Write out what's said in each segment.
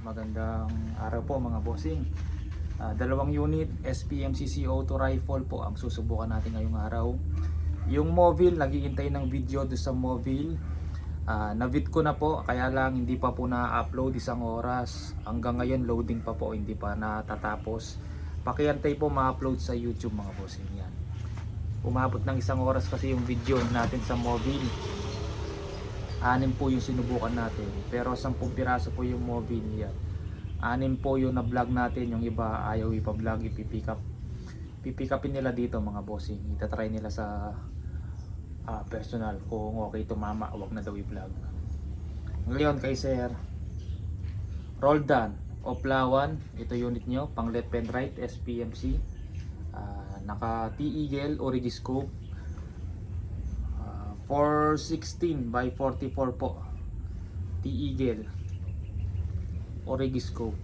Magandang araw po mga bossing. Dalawang unit SPMCC Auto Rifle po ang susubukan natin ngayong araw. Yung Movil, naghihintay ng video doon sa Movil. Na-vid ko na po, kaya lang hindi pa po na-upload isang oras. Hanggang ngayon loading pa po, hindi pa natatapos. Pakiantay po ma-upload sa YouTube mga bossing yan. Umabot ng isang oras kasi yung video natin sa Movil. 6 po yung sinubukan natin, pero 10 piraso po yung Movil yan. 6 po yung na-vlog natin, yung iba ayaw ipa-vlog, ipipick upin nila dito mga bossing. Itatry nila sa personal kung okay tumama, wag na daw i-vlog. Ngayon kay Sir Roldan Oplawan, ito unit nyo, pang left and right SPMC, naka T-Eagle Origiscope, 416 by 44 po, T-Eagle Origiscope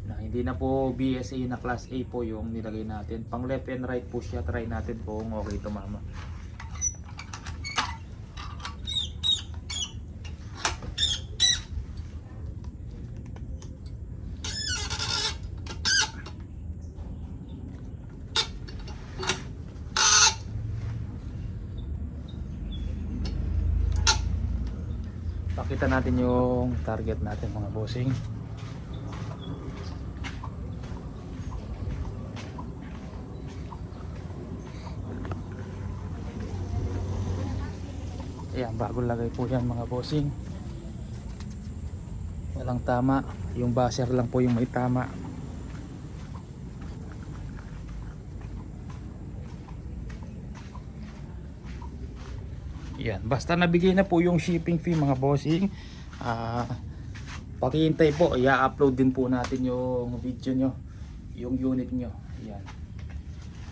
na hindi na po BSA na class A po yung nilagay natin. Pang left and right po siya. Try natin kung okay tumama. Pakita natin yung target natin mga bossing. Ayan, bagong lagay po yan mga bossing. Walang tama, yung buzzer lang po yung may tama. Yan, basta nabigay na po yung shipping fee mga bossing, pakihintay po, i-upload din po natin yung video nyo, yung unit nyo. Yan,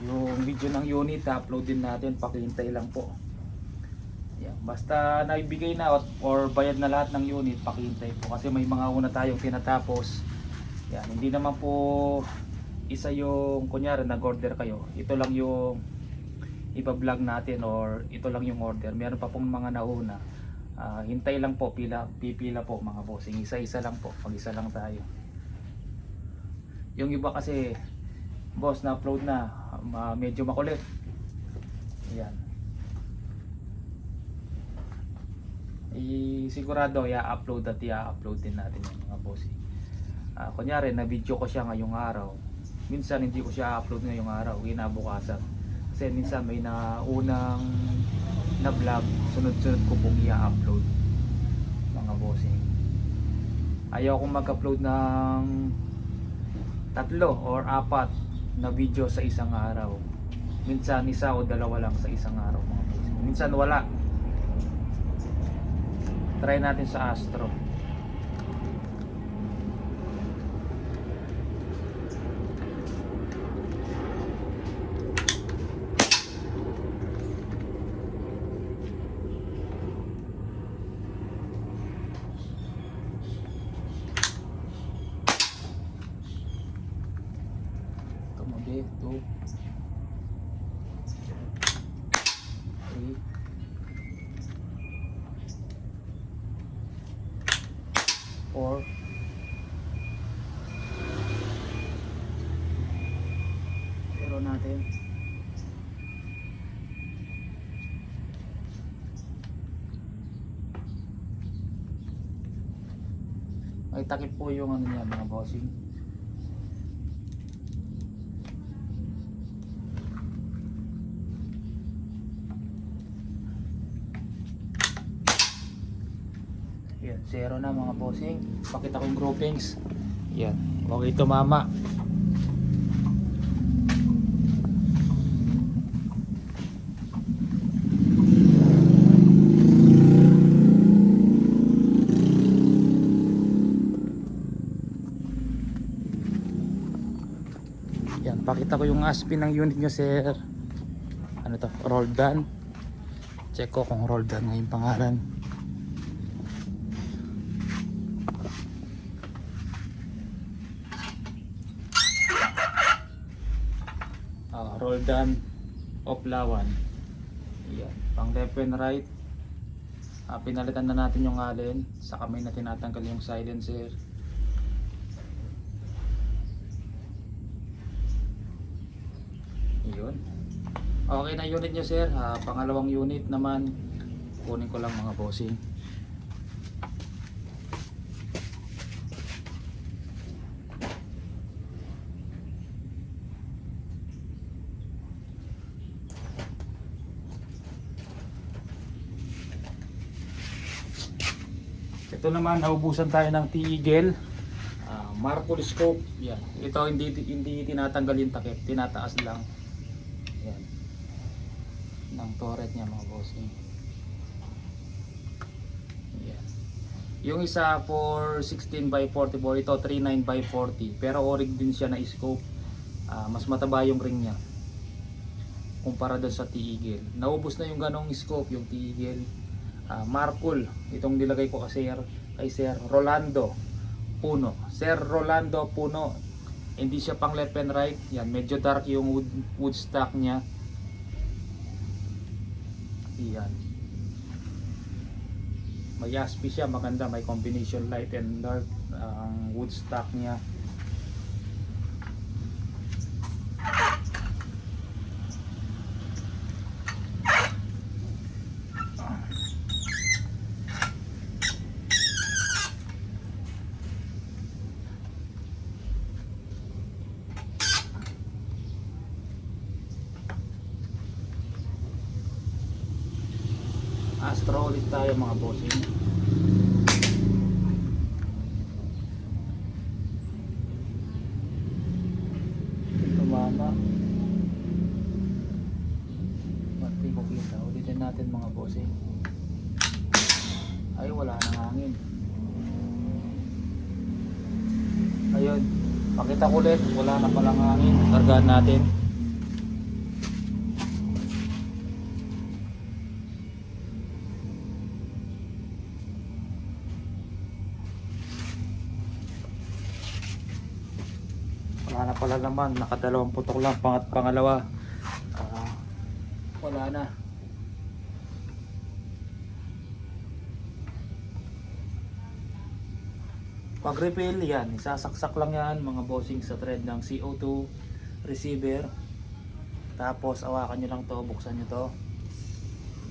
yung video ng unit upload din natin, pakihintay lang po. Yan, basta naibigay na or bayad na lahat ng unit, pakihintay po kasi may mga una tayong tinatapos. Yan, hindi naman po isa yung kunyari nag-order kayo, ito lang yung ipa-vlog natin or ito lang yung order. Meron pa pong mga nauna, hintay lang po, pipila po mga bossing, isa-isa lang po, pag-isa lang tayo. Yung iba kasi boss na upload na, medyo makulit. Yan, sigurado i-upload at i-upload din natin yung mga bossing. Kunyari na video ko siya ngayong araw, minsan hindi ko siya upload ngayong araw, kinabukasan. Kasi minsan may naunang na vlog, sunod-sunod ko pong i-upload mga bossing. Ayaw kong mag-upload ng 3 or 4 na video sa isang araw. Minsan 1 o 2 lang sa isang araw mga bossing. Minsan wala. Try natin sa Astro. Okay, 2 3 4 pero natin may takip po yung ano niya mga bossing. Yan, 0 na mga bossing. Pakita ko yung groupings. Yan, okay tumama. Yan, pakita ko yung aspin ng unit nyo sir. Ano to? Roldan. Check ko kung Roldan nga yung pangalan. Roldan Oplawan. Yan, pang left and right. Pinalitan na natin yung allen, saka may na tinatanggal yung silencer. Yun. Okay na unit nyo sir. Pangalawang unit naman kunin ko lang mga bossing. Ito naman, naubusan tayo ng T-Eagle Markle scope. Yan. Ito hindi tinatanggal yung takip, tinataas lang. Yan. Ng turret niya mga bossing. Yan. Yung isa for 16x44, ito 39x40. Pero orig din siya na scope. Mas mataba yung ring niya kumpara doon sa T-Eagle. Naubos na yung ganong scope, yung T-Eagle Markle. Itong nilagay ko kay Sir Rolando Puno. Sir Rolando Puno. Hindi siya pang left and right. Yan, medyo dark yung wood stock niya. Yan. May ASPI siya, maganda, may combination light and dark ang wood stock niya. Astro ulit tayo mga bossing. Tumama. Pati ko kita. Ulitin natin mga bossing. Ay, wala nang hangin. Ayun. Pakita ko ulit. Wala na palang hangin. Kargaan natin. Wala na pala naman, nakadalawang putok lang, pangalawa wala na. Pag refill yan, isasaksak lang yan mga bossing sa thread ng CO2 receiver. Tapos awakan nyo lang to, buksan nyo to.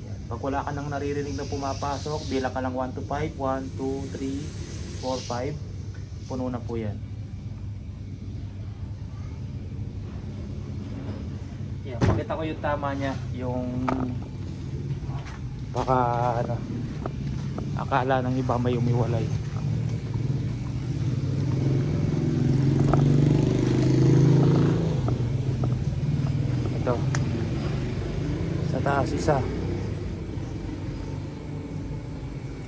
Yan. Pag wala ka nang naririnig na pumapasok, bilang ka lang 1 to 5, 1, 2, 3, 4, 5, puno na po yan. Yeah, pakita ko yung tama niya, yung baka akala ng iba may umiwalay. Ito sa taas isa.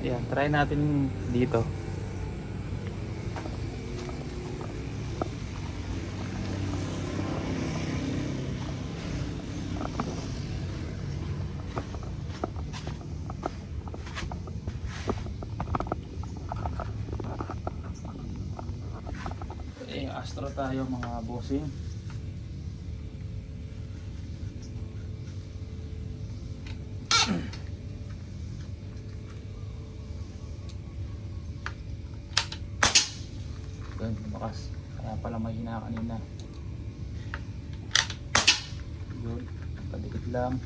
Ayan, try natin dito. Astro tayo mga bossing. Yan, lumakas. Kaya pala mahina kanina. Yun, padikit lang.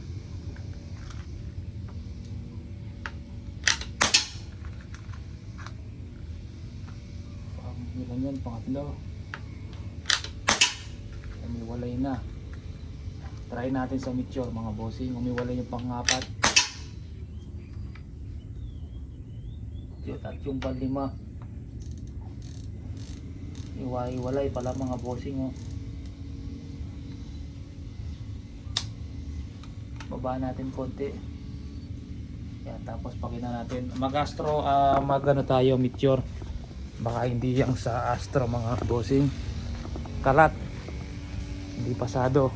Ilan yan, pangatlo. Umiwalay na. Try natin sa meteor mga bossing. Umiwalay yung pang-apat. At yung pang-5. Iwalay pala mga bossing. Oh. Baba natin konti. Yan, tapos pakita natin. Mag-astro, mag-ano tayo, meteor. Baka hindi yang sa astro mga bossing. Kalat. Hindi pasado.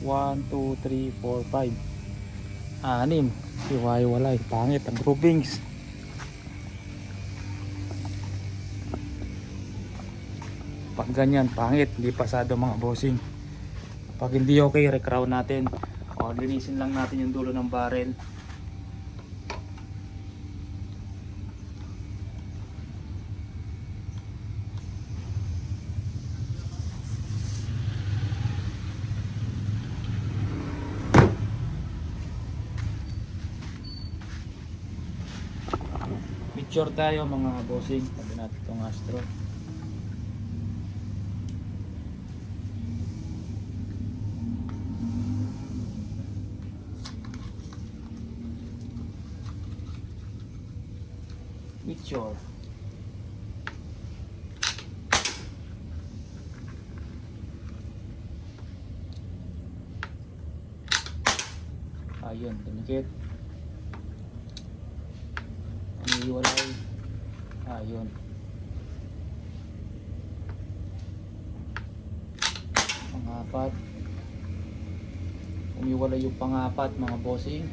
One, two, three, four, five. 6. Iwalay. Pangit ang groupings. Pag ganyan, pangit. Hindi pasado mga bossing. Pag hindi okay, recrown natin. O, linisin lang natin yung dulo ng barrel. Picture tayo mga bossing. Tabi natin itong Astro. Picture. Ayun, tunikit. Umiiwalay. Ayun. Pangapat. Umiwalay yung pangapat mga bossing.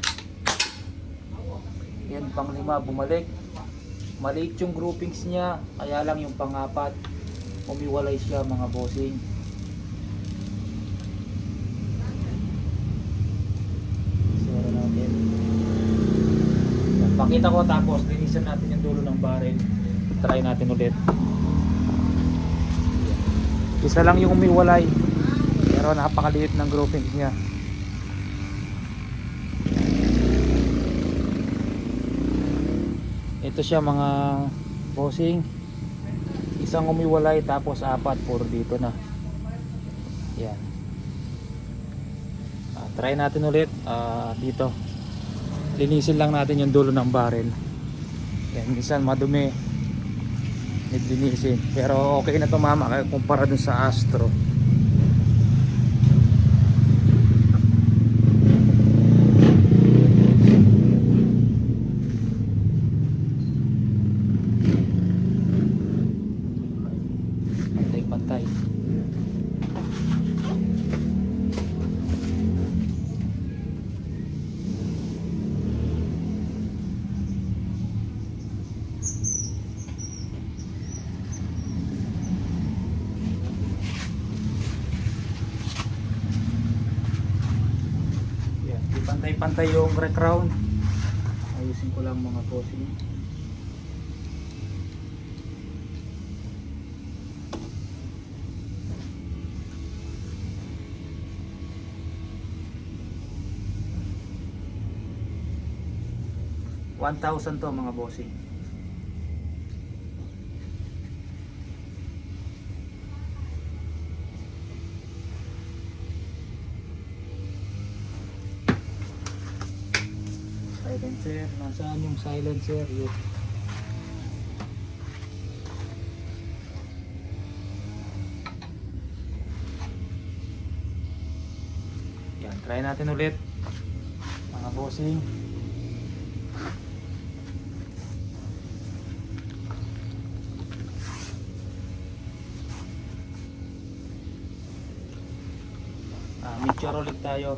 Yan, panglima bumalik. Maliit yung groupings niya, kaya lang yung pangapat umiwalay siya mga bossing. Sira natin. Yan, pakita ko tapos linisan natin yung dulo ng barrel. Try natin ulit. Isa lang yung umiwalay, pero napakaliit ng groupings niya. Ito siya mga bossing. Isang umiwalay tapos apat puro dito na. Yan. Try natin ulit dito. Linisin lang natin yung dulo ng barrel. Yan, minsan madumi. Linisin. Pero okay na to mama kumpara dun sa Astro. Pantay. Yan, pantay-pantay yung rack round. Ayusin ko lang mga bossing. $1,000 to mga bossing. Silencer, nasaan yung silencer? Yun. Yan, try natin ulit mga bossing. Mixture ulit tayo.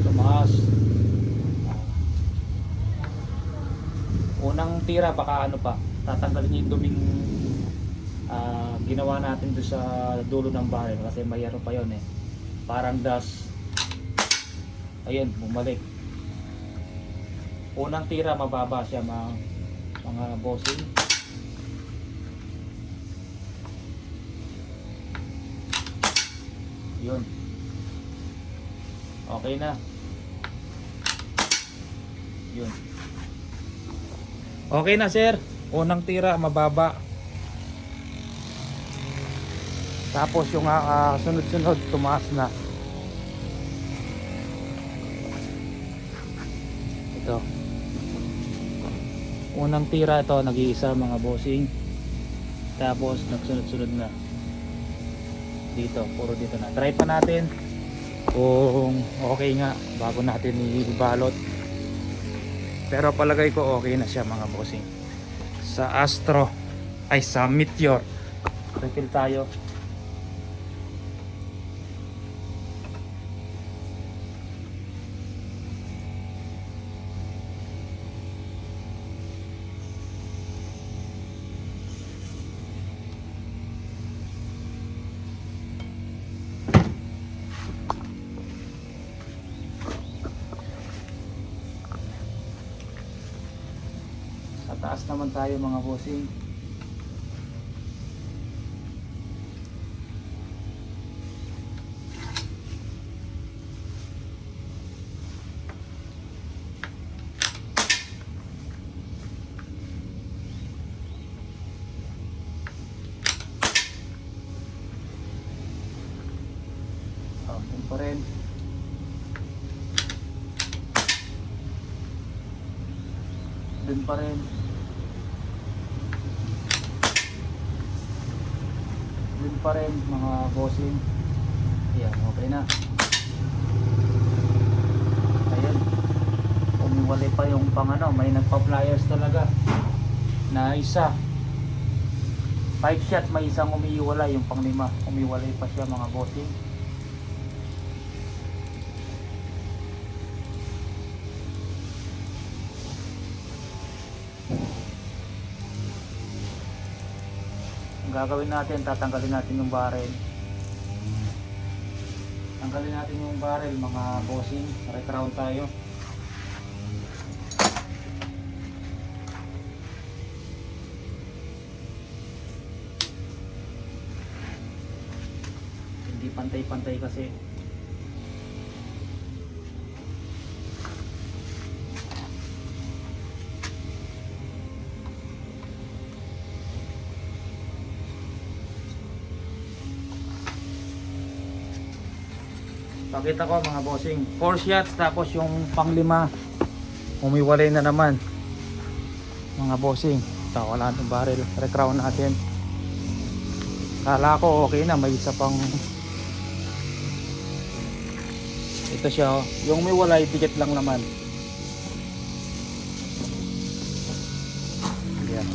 Tumaas. Unang tira baka ano pa, tatanggalin niyo yung duming ginawa natin doon sa dulo ng barrel kasi mayroon pa yon eh. Parang dust. Ayun, bumalik. Unang tira mababa siya mga bossing. Yun. Okay na. Yun. Okay na sir. Unang tira mababa. Tapos yung sunod-sunod tumaas na. Ito. Unang tira ito nag-iisa mga bossing. Tapos nagsunod-sunod na. Dito, puro dito na. Try pa natin kung okay nga bago natin ibalot. Pero palagay ko okay na siya mga bossing. Sa Astro ay sa Meteor. Refill tayo. Sa taas naman tayo mga bossing. pa rin. Dun pa rin. Dun pa rin mga bossing. Ayan, okay na. Ayan. Umiwalay pa yung pang ano, may nagpa-pliers talaga. Na isa. 5 shot, may isang umiiwalay, yung pang 5. Umiwalay pa siya mga bossing. Ang gagawin natin, tatanggalin natin yung barrel. Tanggalin natin yung barrel mga bossing. Re-crown tayo. Hindi pantay-pantay kasi. Pakita ko mga bossing, 4 shots tapos yung pang 5 umiwalay na naman mga bossing. Wala ng barrel, re-crown natin. Kala ko okay na, may isa pang ito siya, yung umiwalay dikit lang naman. Ayan.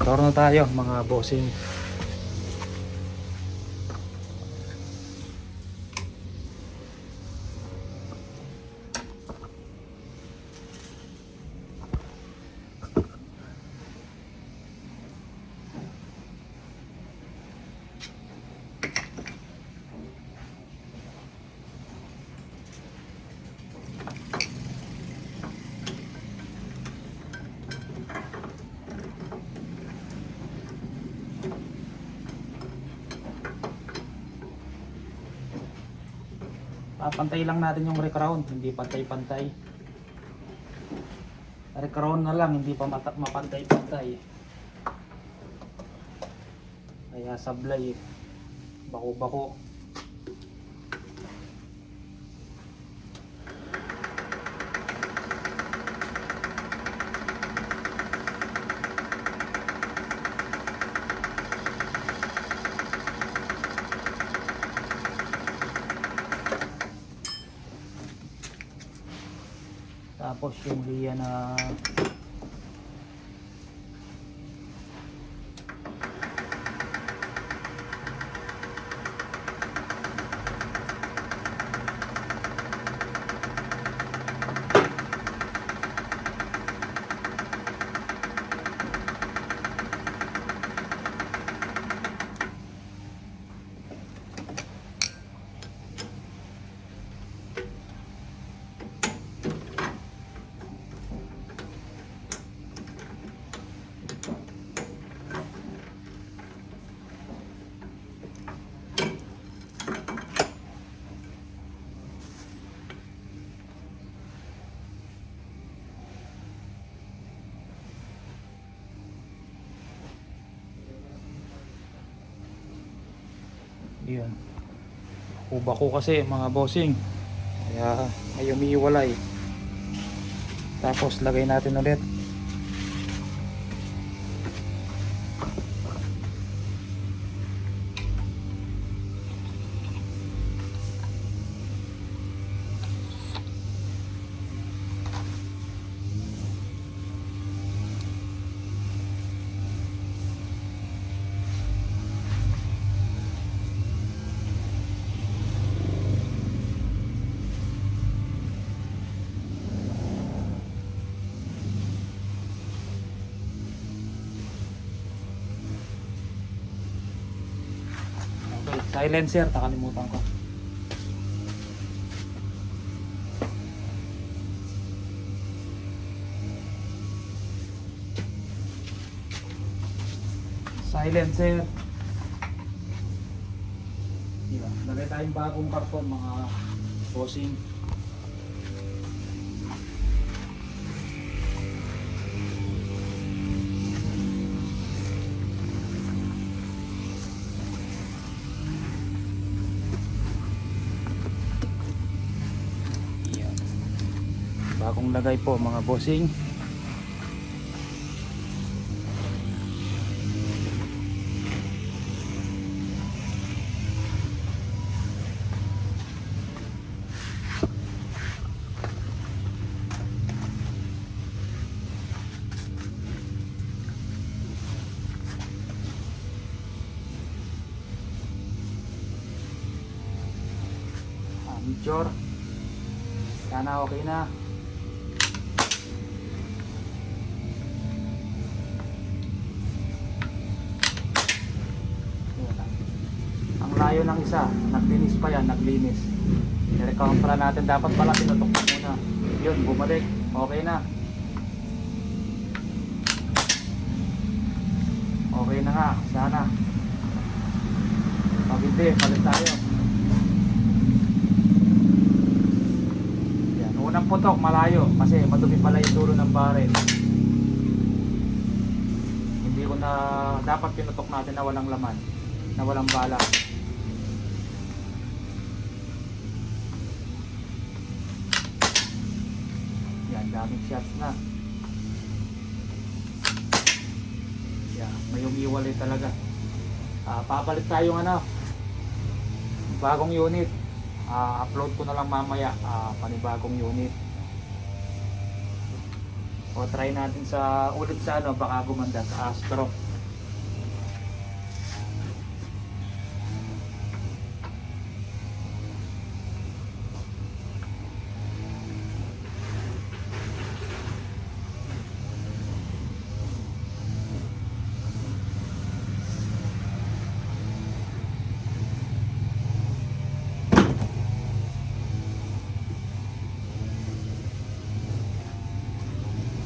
Torno tayo mga bossing. Pantay lang natin yung re-crown, hindi pantay-pantay. Re-crown na lang, hindi pa mapantay-pantay. Kaya sablay, bako-bako. Tapos yung liya na yun. Kuba ko kasi mga bossing. Kaya may umiiwalay. Tapos lagay natin ulit. Silencer, nakalimutan ko. Silencer. Diba? Lagay tayong bagong karton mga bossing. Bagong lagay po mga bossing. Picture. Sana okay na. Ang layo ng isa, naglinis pa yan, naglinis. I-recountra natin, dapat pala tinutok na muna. Yun, bumalik. Okay na. Okay na nga, sana. Pag hindi, palit tayo. Unang putok malayo kasi madumi pala yung dulo ng barrel. Hindi ko na dapat pinutok natin na walang laman, na walang bala. Yan, daming shots na. Yan, may umiwalay talaga. Papalit tayong bagong unit. Upload ko na lang mamaya panibagong unit. O try natin sa ulit sa baka gumanda sa Astro.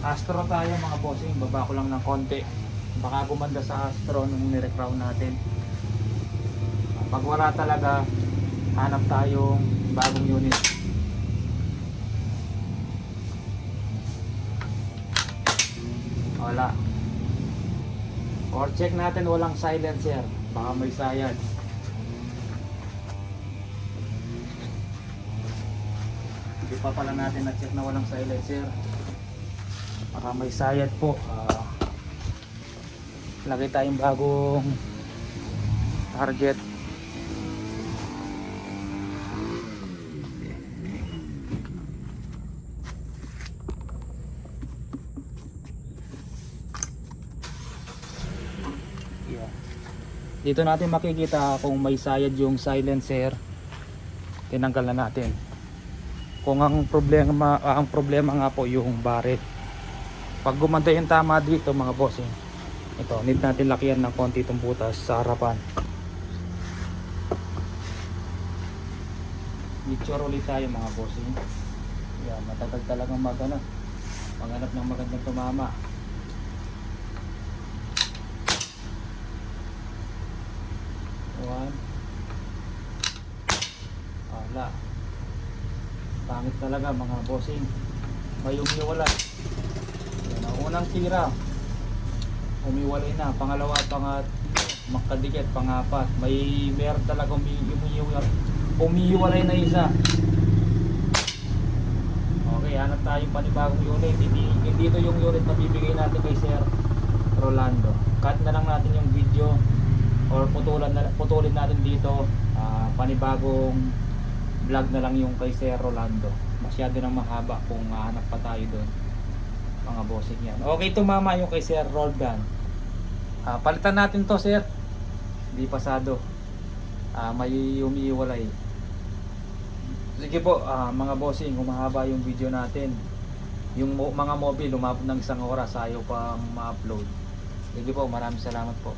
Astro tayo mga bossing, baba ko lang ng konti. Baka gumanda sa Astro nung nirecrown natin. Pag wala talaga, hanap tayong bagong unit. Wala. Or check natin walang silencer, baka may sayad. Hindi pa pala natin na-check na walang silencer. Baka may sayad po. Lagay tayong bagong target. Yeah. Dito natin makikita kung may sayad yung silencer. Tinanggal na natin. Kung ang problema nga po yung barrel. Pag gumanda yung tama dito mga bossing, ito, need natin lakihan ng konti itong butas sa harapan. Picture ulit tayo mga bossing. Yan, matagal talagang maghanap ng magandang tumama. One. Wala. Pangit talaga mga bossing. May umiwala. Unang tira, umiwalay na. Pangalawa, makadikit, pangapat. Meron talaga umiwalay na isa. Okay, hanap tayong panibagong unit. Hindi ito yung unit na bibigay natin kay Sir Rolando. Cut na lang natin yung video or putulin natin dito. Panibagong vlog na lang yung kay Sir Rolando. Masyado nang mahaba kung hanap pa tayo doon mga bossing yan. Okay, tumama yung kay Sir Roldan. Palitan natin to sir. Hindi pasado. May umiiwalay. Sige po mga bossing, humahaba yung video natin. Yung mga mobile umabot ng 1 oras ayaw pang ma-upload. Sige po, maraming salamat po.